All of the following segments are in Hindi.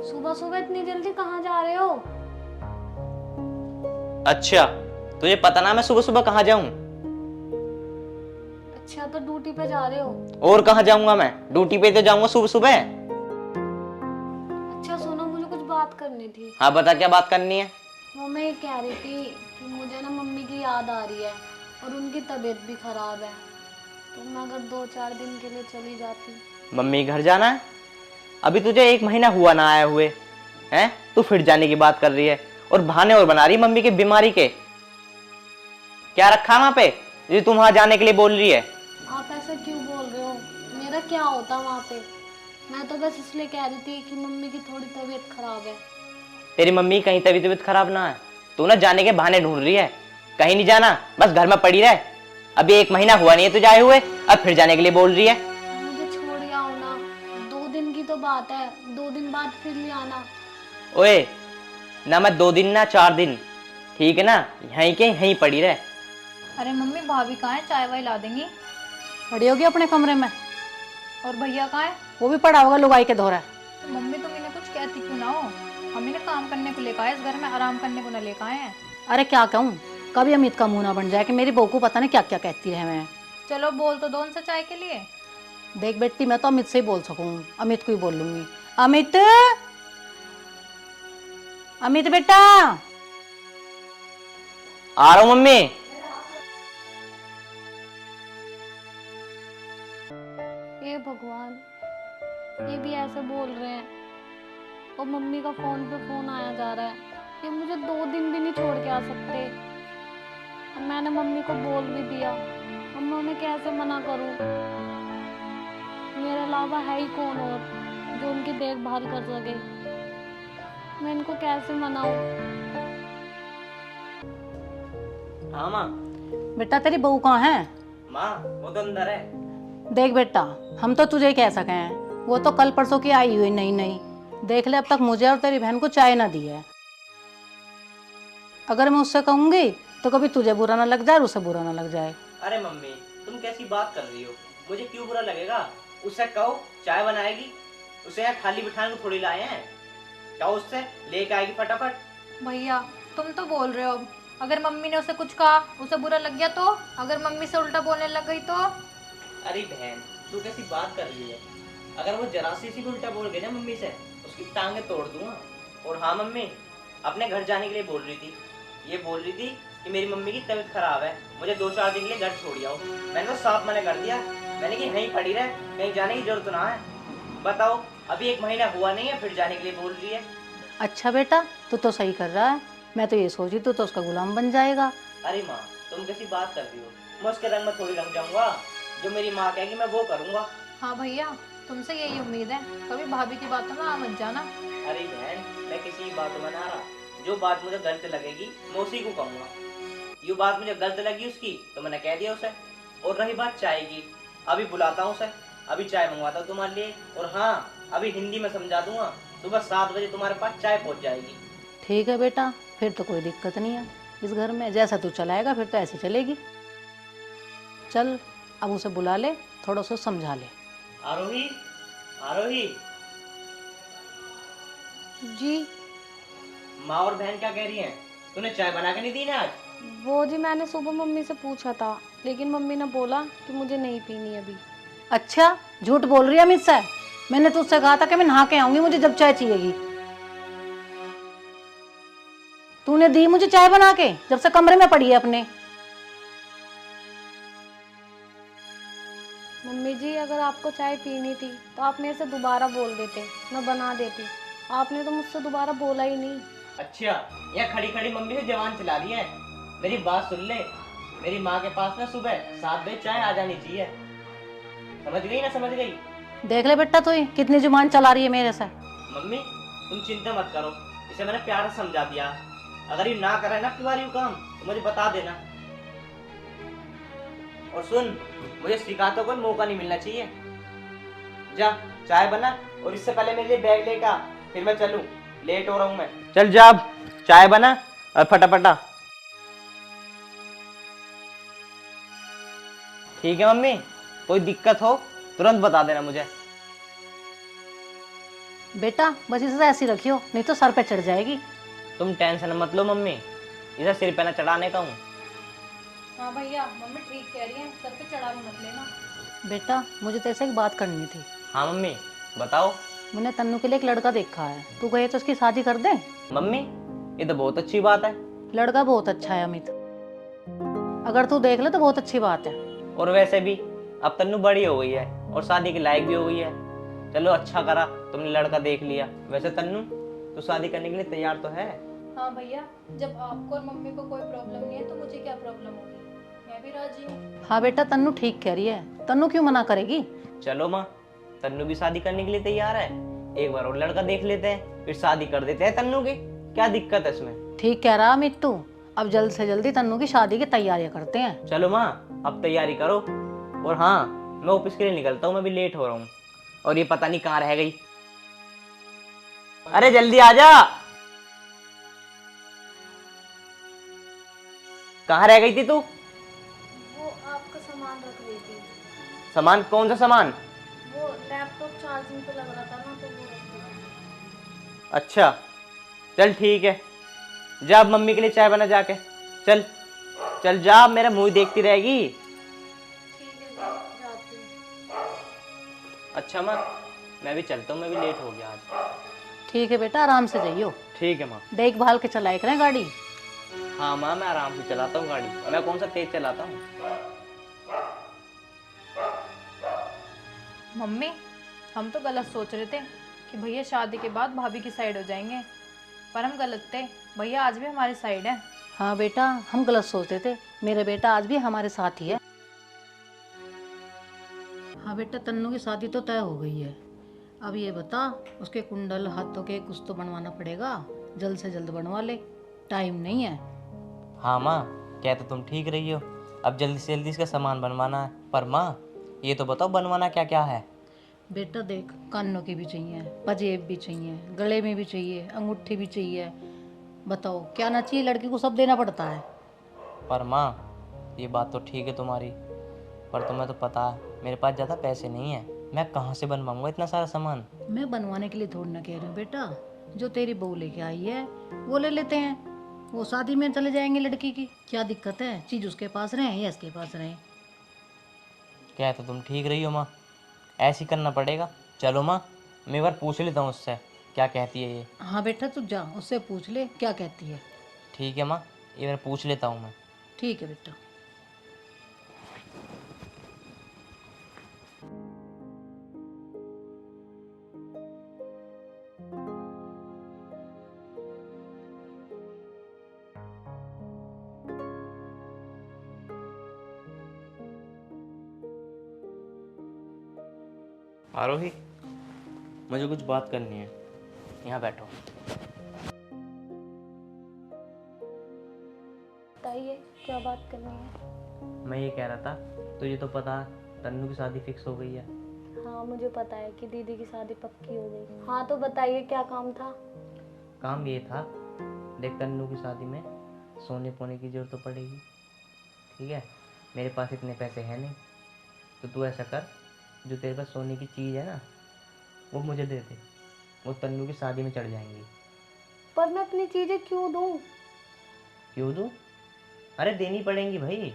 सुबह सुबह इतनी जल्दी कहाँ जा रहे हो? अच्छा, तुझे पता ना मैं सुबह सुबह कहाँ जाऊं? अच्छा, तो ड्यूटी पे जा रहे हो? और कहाँ जाऊंगा मैं? ड्यूटी पे तो जाऊंगा सुबह सुबह। अच्छा सुनो, मुझे कुछ बात करनी थी। हाँ बता, क्या बात करनी है? वो मैं ये कह रही थी कि मुझे ना मम्मी की याद आ रही है और उनकी तबीयत भी खराब है, तो मैं अगर 2-4 दिन के लिए चली जाती। मम्मी घर जाना है? अभी तुझे 1 महीना हुआ ना आए हुए हैं, तू फिर जाने की बात कर रही है और बहाने और बना रही मम्मी की बीमारी के। क्या रखा वहां पे जो तुम वहां जाने के लिए बोल रही है? आप ऐसा क्यों बोल रहे हो? मेरा क्या होता वहाँ पे? मैं तो बस इसलिए कह रही थी कि मम्मी की थोड़ी तबीयत खराब है। तेरी मम्मी कहीं तबीयत खराब ना है, तू ना जाने के बहाने ढूंढ रही है। कहीं नहीं जाना, बस घर में पड़ी रहे। अभी 1 महीना हुआ नहीं है तुझे आए हुए, अब फिर जाने के लिए बोल रही है। मुझे छोड़ आओ ना, 2 दिन की तो बात है, 2 दिन बाद फिर ले आना। ओए, ना मैं 2 दिन ना 4 दिन, ठीक है ना? यहीं के यहीं पड़ी रहे। अरे मम्मी, भाभी कहाँ है? चाय वाय ला देंगी। पड़ी होगी अपने कमरे में। और भैया कहाँ है? वो भी पड़ा होगा लुगाई के धोरा। तो मम्मी तुम इन्हें कुछ कहती क्यों ना हो? हम इन्हें काम करने को लेकर आए, इस घर में आराम करने को ना लेकर आए हैं। अरे क्या कहूँ, कभी अमित का मुंह ना बन जाए कि मेरी बहू को पता नहीं क्या क्या कहती है। मैं चलो बोल तो दो उनसे चाय के लिए। देख बेटी, मैं तो अमित से ही बोल सकूँ, अमित को ही बोल लूंगी। अमित, अमित बेटा। आ रहा हूँ मम्मी। हे भगवान, ये भी ऐसे बोल रहे हैं और मम्मी का फोन पे फोन आया जा रहा है। ये मुझे 2 दिन भी नहीं छोड़ के आ सकते। और मैंने मम्मी को बोल भी दिया, अब मैं उन्हें कैसे मना करूं? मेरे अलावा है ही कौन और जो उनकी देखभाल कर सके? मैं इनको कैसे मनाऊं? हाँ माँ। बेटा तेरी बहू कहाँ है? माँ वो तो अंदर है। देख बेटा, हम तो तुझे ही कह सके हैं, वो तो कल परसों की आई हुई नई नई। देख ले, अब तक मुझे और तेरी बहन को चाय ना दी है। अगर मैं उससे कहूंगी तो कभी तुझे बुरा ना लग जाए और उसे बुरा ना लग जाए। अरे मम्मी, तुम कैसी बात कर रही हो? मुझे क्यों बुरा लगेगा? उससे कहो चाय बनाएगी। उसे यहाँ खाली बिठाने को थोड़ी लाए हैं। कहो उससे लेके आएगी फटाफट। भैया तुम तो बोल रहे हो, अगर मम्मी ने उसे कुछ कहा, उसे बुरा लग गया तो? अगर मम्मी से उल्टा बोलने लग गई तो? अरे बहन, तू कैसी बात कर रही है? अगर वो जरा सी भी उल्टा बोल गई ना मम्मी से, उसकी टांगे तोड़ दूंगा। और हाँ मम्मी, अपने घर जाने के लिए बोल रही थी। ये बोल रही थी कि मेरी मम्मी की तबीयत खराब है, मुझे 2-4 दिन के लिए घर छोड़ आओ। मैंने तो साफ मना कर दिया। मैंने कि यहीं पड़ी रहे, कहीं जाने की जरूरत ना है। बताओ, अभी 1 महीना हुआ नहीं है, फिर जाने के लिए बोल रही है। अच्छा बेटा, तू तो सही कर रहा है। मैं तो ये सोची तू तो उसका गुलाम बन जाएगा। अरे माँ, तुम कैसी बात कर रही हो? मैं उसके रंग में थोड़ी रंग जाऊंगा। जो मेरी माँ कहेगी मैं वो करूंगा। हाँ भैया, तुमसे यही उम्मीद है, कभी भाभी की बातों में आ मत जाना। अरे बहन, मैं किसी की बात में ना रहा। जो बात मुझे गलत लगेगी मैं उसी को कहूंगा। ये बात मुझे गलत लगी उसकी तो मैंने कह दिया उसे। और रही बात चाय की, अभी बुलाता हूँ उसे, अभी चाय मंगवाता हूँ तुम्हारे लिए। और हाँ, अभी हिंदी में समझा दूंगा, सुबह 7 बजे तुम्हारे पास चाय पहुँच जाएगी। ठीक है बेटा, फिर तो कोई दिक्कत नहीं है। इस घर में जैसा तू चलाएगा फिर तो ऐसे चलेगी। चल, अब उसे बुला ले, थोड़ा सा समझा ले। आरोही, आरोही। जी। माँ और बहन क्या कह रही हैं? तूने चाय बना के नहीं दी ना आज? वो जी, मैंने सुबह मम्मी से पूछा था, लेकिन मम्मी ने बोला कि मुझे नहीं पीनी अभी। अच्छा, झूठ बोल रही है अमित से? मैंने तुझसे कहा था कि मैं नहा के आऊंगी, मुझे जब चाय चाहिएगी। तूने दी मुझे चाय बना के जब से कमरे में पड़ी है अपने। मम्मी जी, अगर आपको चाय पीनी थी तो आप मेरे से दोबारा बोल देते, मैं बना देती। आपने तो मुझसे दोबारा बोला ही नहीं। अच्छा, यहाँ खड़ी खड़ी मम्मी से जवान चला रही है। मेरी बात सुन ले, मेरी माँ के पास ना सुबह 7 बजे चाय आ जानी चाहिए। समझ गई ना? समझ गई? देख ले बेटा, तू कितनी जुबान चला रही है मेरे से। मम्मी, तुम चिंता मत करो, इसे मैंने प्यार से समझा दिया। अगर ये ना करे ना तुम्हारी काम तो मुझे बता देना। और सुन, मुझे शिकायतों का मौका नहीं मिलना चाहिए। जा चाय बना और इससे पहले मेरे लिए बैग लेकर आ, फिर मैं चलूं। लेट हो रहा हूं मैं। चल जा, अब चाय बना और फटाफटा। ठीक है मम्मी, कोई दिक्कत हो तुरंत बता देना मुझे। बेटा बस इसे ऐसी रखियो, नहीं तो सर पे चढ़ जाएगी। तुम टेंशन मत लो मम्मी, इसे सिर पे ना चढ़ाने का हूँ। हाँ भैया, मम्मी ठीक कह रही है, सर पे चढ़ा भी मत लेना। बेटा मुझे तेरे से एक बात करनी थी। हाँ मम्मी बताओ। मैंने तन्नू के लिए एक लड़का देखा है, तू कहे तो उसकी शादी कर दे। मम्मी ये तो बहुत अच्छी बात है। लड़का बहुत अच्छा है अमित, अगर तू देख ले तो बहुत अच्छी बात है। और वैसे भी अब तन्नू बड़ी हो गई है और शादी के लायक भी हो गई है। चलो अच्छा करा तुमने लड़का देख लिया। वैसे तन्नू तू शादी करने के लिए तैयार तो है? हाँ भैया, जब आपको और मम्मी को कोई प्रॉब्लम नहीं है तो मुझे क्या प्रॉब्लम होगी, मैं भी राजी हूँ। हाँ बेटा तन्नू ठीक कह रही है, तन्नू क्यों मना करेगी। चलो माँ, तन्नू भी शादी करने के लिए तैयार है। एक बार और लड़का देख लेते हैं, फिर शादी कर देते हैं तन्नू की। क्या दिक्कत है इसमें? ठीक कह रहा अमित तू, अब जल्द से जल्दी तन्नू की शादी की तैयारियां करते हैं। चलो माँ अब तैयारी करो। और हाँ मैं ऑफिस के लिए निकलता हूँ, मैं भी लेट हो रहा हूँ। और ये पता नहीं कहाँ रह गई। अरे जल्दी आ जा। कहाँ रह गई थी तू? वो आपका सामान रख रही थी। सामान? कौन सा सामान? वो लैपटॉप चार्जिंग पे लग रहा था ना, तो वो रख रही थी। अच्छा चल ठीक है, जा अब मम्मी के लिए चाय बना जाके। चल चल जा, मेरा मुंह देखती रहेगी। ठीक है जी, जाती हूँ। अच्छा माँ मैं भी चलता हूँ, मैं भी लेट हो गया आज। ठीक है बेटा आराम से जाइयो, ठीक है माँ। देखभाल के चलाया करें गाड़ी। हाँ माँ मैं आराम से चलाता हूँ गाड़ी, मैं कौन सा तेज चलाता हूँ। मम्मी, हम तो गलत सोच रहे थे कि भैया शादी के बाद भाभी की साइड हो जाएंगे, पर हम गलत थे। भैया आज भी हमारी साइड है। हाँ बेटा हम गलत सोचते थे, मेरा बेटा आज भी हमारे साथ ही है। हाँ बेटा तन्नू की शादी तो तय हो गई है, अब ये बता उसके कुंडल हाथों के कुछ तो बनवाना पड़ेगा, जल्द से जल्द बनवा ले, टाइम नहीं है। हाँ माँ क्या तो तुम ठीक रही हो, अब जल्दी से जल्दी इसका सामान बनवाना है। पर माँ ये तो बताओ बनवाना क्या क्या है। बेटा देख, कानों की भी चाहिए, पजेब भी चाहिए, गले में भी चाहिए, अंगूठी भी चाहिए, बताओ क्या ना चाहिए, लड़की को सब देना पड़ता है। पर माँ ये बात तो ठीक है तुम्हारी, पर तुम्हें तो पता है मेरे पास ज़्यादा पैसे नहीं है, मैं कहाँ से बनवाऊंगा इतना सारा सामान। मैं बनवाने के लिए थोड़ी ना कह रही हूँ बेटा, जो तेरी बहू लेके आई है वो ले लेते हैं, वो शादी में चले जाएंगे लड़की की, क्या दिक्कत है, चीज उसके पास रहे या इसके पास रहे। क्या तो तुम ठीक रही हो माँ, ऐसे ही करना पड़ेगा। चलो माँ मैं एक बार पूछ लेता हूँ उससे क्या कहती है ये। हाँ बेटा तू जा उससे पूछ ले क्या कहती है। ठीक है माँ, ये बार पूछ लेता हूँ मैं। ठीक है बेटा। आरोही मुझे कुछ बात करनी है, यहाँ बैठो। बताइए क्या बात करनी है। मैं ये कह रहा था तुझे तो पता है तन्नू की शादी फिक्स हो गई है। हाँ मुझे पता है कि दीदी की शादी पक्की हो गई। हाँ तो बताइए क्या काम था। काम ये था, देख तन्नू की शादी में सोने पोने की जरूरत तो पड़ेगी, ठीक है। मेरे पास इतने पैसे हैं नहीं, तो तू ऐसा कर, जो तेरे पास सोने की चीज़ है ना वो मुझे दे दे, वो तन्नू की शादी में चढ़ जाएंगी। पर मैं अपनी चीजें क्यों दूं। क्यों दूँ? अरे देनी पड़ेंगी भाई।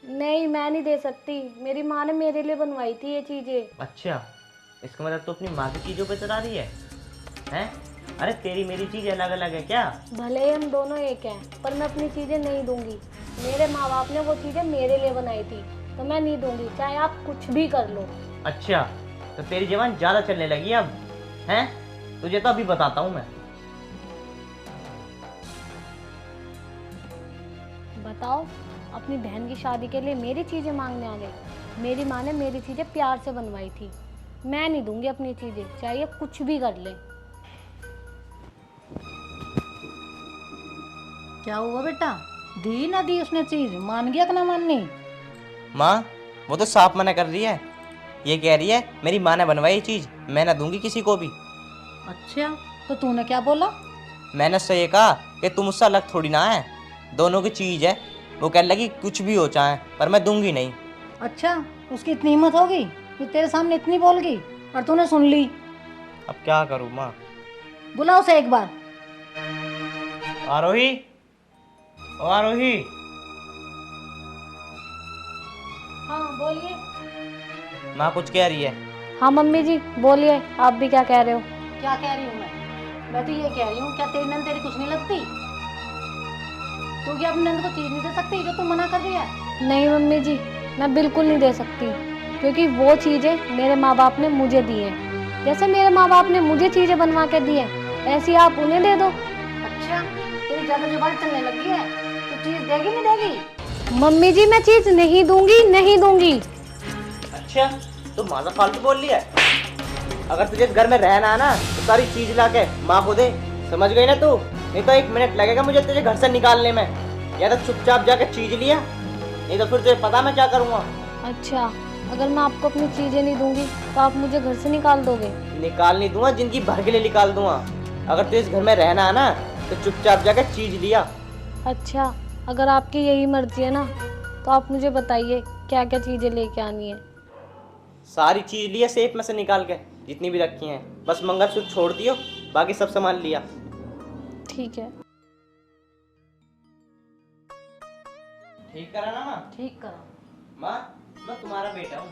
नहीं मैं नहीं दे सकती, मेरी माँ ने मेरे लिए बनवाई थी ये चीजें। अच्छा इसका मतलब तो अपनी माँ की चीज़ों पे चढ़ा रही है हैं? अरे तेरी मेरी चीज़ अलग अलग है क्या? भले ही हम दोनों एक हैं, पर मैं अपनी चीजें नहीं दूंगी। मेरे माँ बाप ने वो चीजें मेरे लिए बनाई थी, तो मैं नहीं दूंगी, चाहे आप कुछ भी कर लो। अच्छा तो तेरी जवान ज़्यादा चलने लगी अब हैं? तुझे तो अभी बताता हूँ मैं। बताओ, अपनी बहन की शादी के लिए मेरी चीजें मांगने आ गई। मेरी माँ ने मेरी चीजें प्यार से बनवाई थी, मैं नहीं दूंगी अपनी चीजें, चाहे कुछ भी कर ले। क्या हुआ बेटा, दी ना दी उसने चीज, मान गया कि ना माननी। माँ वो तो साफ मना कर रही है, ये कह रही है मेरी माँ ने बनवाई ये चीज़, मैं ना दूंगी किसी को भी। अच्छा तो तूने क्या बोला। मैंने उससे ये कहा कि तुम उससे अलग थोड़ी ना है, दोनों की चीज़ है। वो कह लगी कुछ भी हो चाहे, पर मैं दूंगी नहीं। अच्छा उसकी इतनी हिम्मत होगी कि तेरे सामने इतनी बोल गई और तूने सुन ली। अब क्या करूँ माँ? बुलाओ उसे एक बार। आरोही, ओ आरोही। हाँ बोलिए। माँ कुछ कह रही है। हाँ मम्मी जी बोलिए, आप भी क्या कह रहे हो? क्या कह रही हूँ मैं तो ये कह रही हूँ, क्या तेरी नंद तेरी कुछ नहीं लगती? तू क्या अपनी नंद को चीज नहीं दे सकती जो तू मना कर रही है? नहीं मम्मी जी, मैं बिल्कुल नहीं दे सकती, क्योंकि वो चीज़ें मेरे माँ बाप ने मुझे दी हैं। जैसे मेरे माँ बाप ने मुझे चीज़ें बनवा के दी हैं, ऐसी आप उन्हें दे दो। अच्छा, तेरी ज्यादा जुबान चलने लगी है। तू चीज देगी नहीं देगी? मम्मी जी मैं चीज़ नहीं दूंगी, नहीं दूंगी। अच्छा, तो माँ फालतू बोल रही है। अगर तुझे इस घर में रहना है ना तो सारी चीज ला के माँ को दे, समझ गई ना तू? नहीं तो 1 मिनट लगेगा मुझे तुझे घर से निकालने में। या तो चुपचाप जाके चीज लिया, नहीं तो फिर तुझे पता मैं क्या करूँगा। अच्छा, अगर मैं आपको अपनी चीज़ें नहीं दूंगी तो आप मुझे घर से निकाल दोगे? निकाल नहीं दूंगा, जिंदगी भर के लिए निकाल दूंगा। अगर तुझे इस घर में रहना है ना तो चुपचाप जाके चीज लिया। अच्छा, अगर आपकी यही मर्जी है ना तो आप मुझे बताइए क्या क्या चीज़ें लेके आनी है। सारी चीज लिया सेफ में से निकाल के, जितनी भी रखी हैं। बस मंगलसूत्र छोड़ दियो, बाकी सब सामान लिया। ठीक है। ठीक करा ना माँ? ठीक करो। माँ, मैं तुम्हारा बेटा हूँ,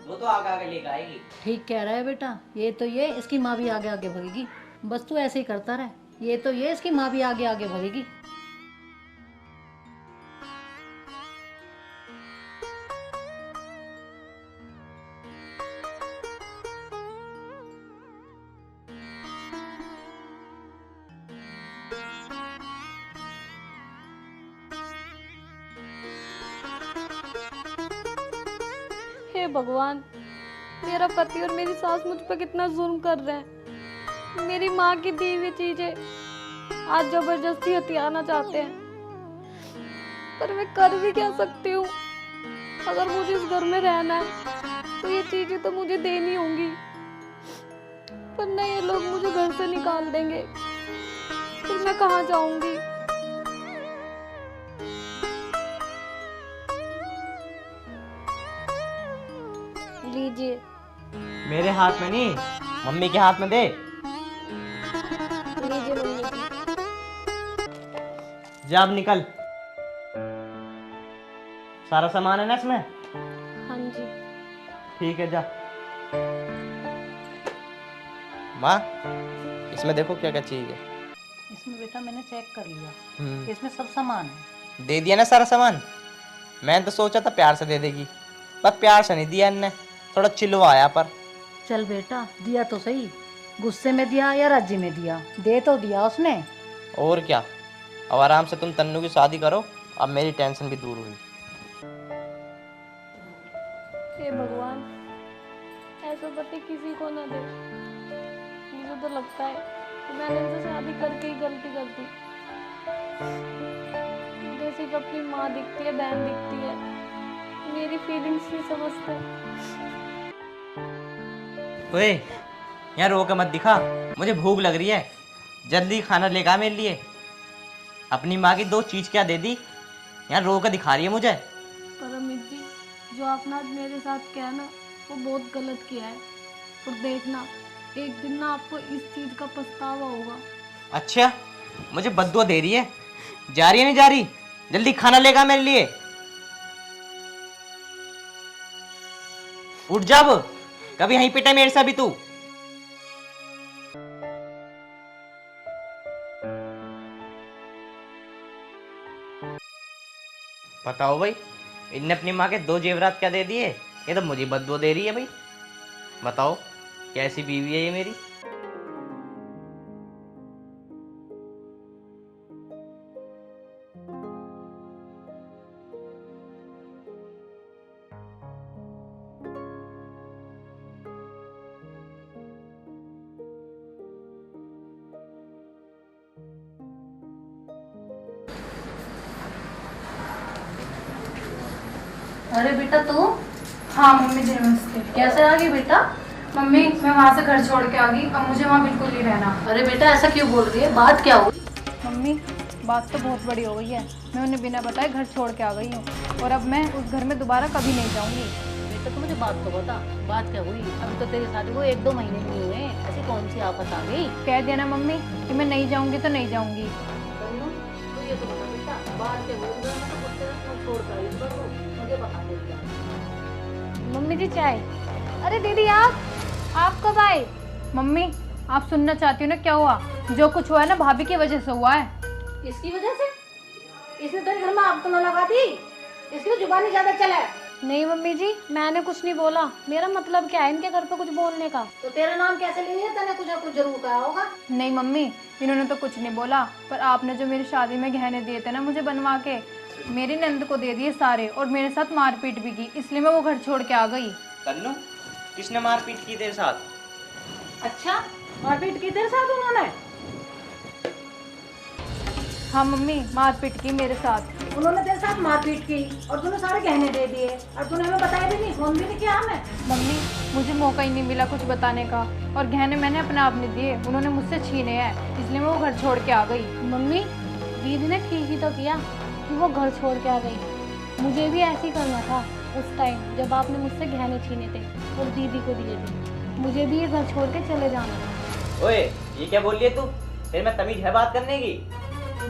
वो तो आगे आगे लेकर आएगी। ठीक कह रहा है बेटा। ये तो ये इसकी माँ भी आगे आगे भगेगी। बस तू ऐसे ही करता रहे। ये तो ये इसकी माँ भी आगे आगे भगेगी। हे भगवान, मेरा पति और मेरी सास मुझ पर कितना जुल्म कर रहे हैं। मेरी माँ की दी हुई चीजें आज जबरदस्ती हथियाना चाहते हैं, पर मैं कर भी क्या सकती हूँ? अगर मुझे इस घर में रहना है तो ये चीजें तो मुझे देनी होंगी, पर नहीं, ये लोग मुझे घर से निकाल देंगे, फिर मैं कहाँ जाऊंगी? लीजिए। मेरे हाथ में नहीं, मम्मी के हाथ में दे। लीजिए मम्मी जी। जा अब निकल। सारा सामान है ना इसमें? हाँ जी। ठीक है, जा। माँ, इसमें देखो क्या क्या चीज है। इसमें बेटा मैंने चेक कर लिया, इसमें सब सामान है। दे दिया ना सारा सामान? मैंने तो सोचा था प्यार से दे देगी, पर प्यार से नहीं दिया इनने, थोड़ा चिल्वाया। पर चल बेटा, दिया तो सही। गुस्से में दिया या राजी में दिया, दे तो दिया उसने। और क्या, अब आराम से तुम तन्नू की शादी करो, अब मेरी टेंशन भी दूर हुई। हे भगवान, ऐसा पति किसी को ना दे। मुझे तो लगता है कि मैंने इनसे शादी करके ही गलती कर दी। मुझे सिर्फ अपनी माँ दिखती है, बहन दिखती है, मेरी फीलिंग्स नहीं समझते। ओए, यहाँ रो के मत दिखा, मुझे भूख लग रही है। जल्दी खाना लेकर आ मेरे लिए। अपनी माँ की 2 चीज क्या दे दी, यहाँ रो के दिखा रही है मुझे। पर अमित जी, जो आपने आज मेरे साथ किया है ना, वो बहुत गलत किया है। और देखना, एक दिन ना आपको इस चीज का पछतावा होगा। अच्छा, मुझे बद्दुआ दे रही है? जा रही है नहीं जा रही? जल्दी खाना लेगा मेरे लिए। उठ जा अब, कभी यहीं पिटा मेरे से भी तू। बताओ भाई, इनने अपनी माँ के 2 जेवरात क्या दे दिए? ये तो मुझे बद्दुआ दे रही है भाई। बताओ कैसी बीवी है ये मेरी। अरे बेटा तू हाँ मम्मी जी नमस्ते। कैसे आ गई बेटा? मम्मी मैं वहाँ से घर छोड़ के आ गई, अब मुझे वहाँ बिल्कुल नहीं रहना। अरे बेटा ऐसा क्यों बोल रही है? बात क्या हुई? मम्मी बात तो बहुत बड़ी हो गई है, मैं उन्हें बिना बताए घर छोड़ के आ गई हूँ और अब मैं उस घर में दोबारा कभी नहीं जाऊँगी। बेटा तू मुझे बात तो बता, बात क्या हुई? अभी तो तेरी शादी को 1-2 महीने नहीं हुए, ऐसी कौन सी आफत आ गई? कह दिया ना मम्मी कि मैं नहीं जाऊंगी तो नहीं जाऊंगी। तन्नू, तू ये तो बता बेटा, बात क्या हुई? घर में तो कुछ तेरा फोन छोड़ कर आई इस बार तो मुझे बता दे बेटा। मम्मी जी चाय। अरे दीदी आप कब आए? मम्मी आप सुनना चाहती हो ना क्या हुआ? जो कुछ हुआ है ना भाभी की वजह से हुआ है। इसकी वजह से? इसने तेरे घर में आग तो न लगा दी? इसकी जुबानी ज्यादा चला है। नहीं मम्मी जी, मैंने कुछ नहीं बोला। मेरा मतलब क्या है इनके घर पे कुछ बोलने का? तो तेरा नाम कैसे ले लिया? तूने कुछ ना कुछ जरूर कहा होगा। नहीं मम्मी, इन्होंने तो कुछ नहीं बोला, पर आपने जो मेरी शादी में गहने दिए थे ना मुझे बनवा के, मेरी नंद को दे दिए सारे और मेरे साथ मारपीट भी की, इसलिए मैं वो घर छोड़ के आ गई। तन्नू, किसने मारपीट की तेरे साथ? अच्छा, मारपीट की तेरे साथ उन्होंने? हाँ मम्मी, मारपीट की मेरे साथ। उन्होंने तेरे साथ मारपीट की और तूने सारे गहने दे दिए और तूने हमें बताया भी नहीं, फोन भी नहीं किया हमें। मम्मी मुझे मौका ही नहीं मिला कुछ बताने का, और गहने मैंने अपने आप नहीं दिए, उन्होंने मुझसे छीने हैं, इसलिए मैं वो घर छोड़ के आ गई। मम्मी दीदी ने ठीक ही तो किया कि वो घर छोड़ के आ गई। मुझे भी ऐसे ही करना था उस टाइम जब आपने मुझसे गहने छीने थे और दीदी को दिए थे। मुझे भी ये घर छोड़ के चले जाना था। ओए, ये क्या बोल रही है तू? तेरे में तमीज है बात करने की?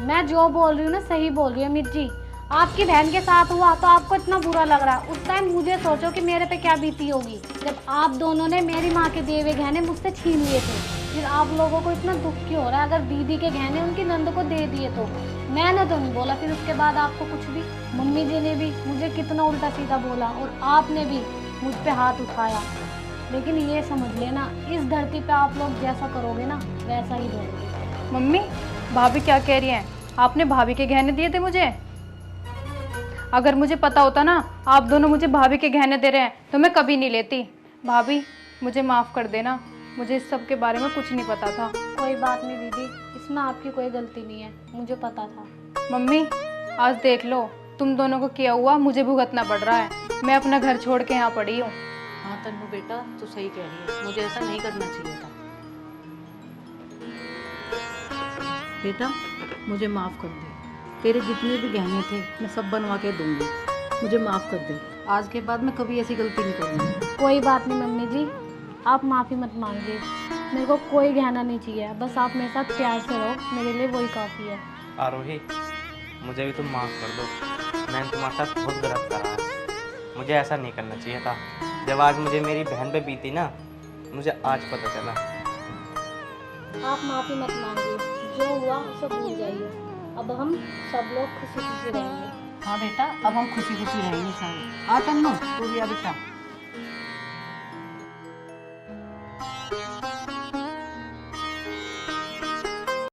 मैं जो बोल रही हूँ ना सही बोल रही हूँ अमित जी। आपकी बहन के साथ हुआ तो आपको इतना बुरा लग रहा है, उस टाइम मुझे सोचो कि मेरे पे क्या बीती होगी जब आप दोनों ने मेरी माँ के दिए हुए गहने मुझसे छीन लिए थे। फिर आप लोगों को इतना दुख क्यों हो रहा है? अगर दीदी के गहने उनकी नंद को दे दिए तो मैंने तो नहीं बोला, फिर उसके बाद आपको कुछ भी। मम्मी जी ने भी मुझे कितना उल्टा सीधा बोला और आपने भी मुझ पे हाथ उठाया। लेकिन ये समझ लेना, इस धरती पे आप लोग जैसा करोगे ना वैसा ही दोगे। मम्मी भाभी क्या कह रही हैं? आपने भाभी के गहने दिए थे मुझे? अगर मुझे पता होता ना आप दोनों मुझे भाभी के गहने दे रहे हैं तो मैं कभी नहीं लेती। भाभी मुझे माफ़ कर देना, मुझे इस सब के बारे में कुछ नहीं पता था। कोई बात नहीं दीदी, इसमें आपकी कोई गलती नहीं है, मुझे पता था। मम्मी आज देख लो, तुम दोनों को किया हुआ मुझे भुगतना पड़ रहा है। मैं अपना घर छोड़ के यहाँ पड़ी हूँ। हाँ तन्नू बेटा, तू सही कह रही है, मुझे ऐसा नहीं करना चाहिए था। बेटा मुझे माफ़ कर दे, तेरे जितने भी गहने थे मैं सब बनवा के दूंगी, मुझे माफ़ कर दे। आज के बाद मैं कभी ऐसी गलती नहीं करूँगी। कोई बात नहीं मम्मी जी, आप माफ़ी मत मांगिए। मेरे को कोई गहना नहीं चाहिए, बस आप मेरे साथ प्यार से रहो, मेरे लिए वही काफ़ी है। आरोही, मुझे भी तुम माफ़ कर दो। मैंने तुम्हारे साथ बहुत गलत करा है, मुझे ऐसा नहीं करना चाहिए था। जब आज मुझे मेरी बहन पे बीती ना, मुझे आज पता चला। आप माफ़ी मत मांगिए, जो हुआ उसे भूल जाइए। अब हम सब लोग खुशी खुशी रहेंगे। हाँ बेटा, अब हम खुशी खुशी रहेंगे सारे। आ तन्नू, तू भी आ बेटा।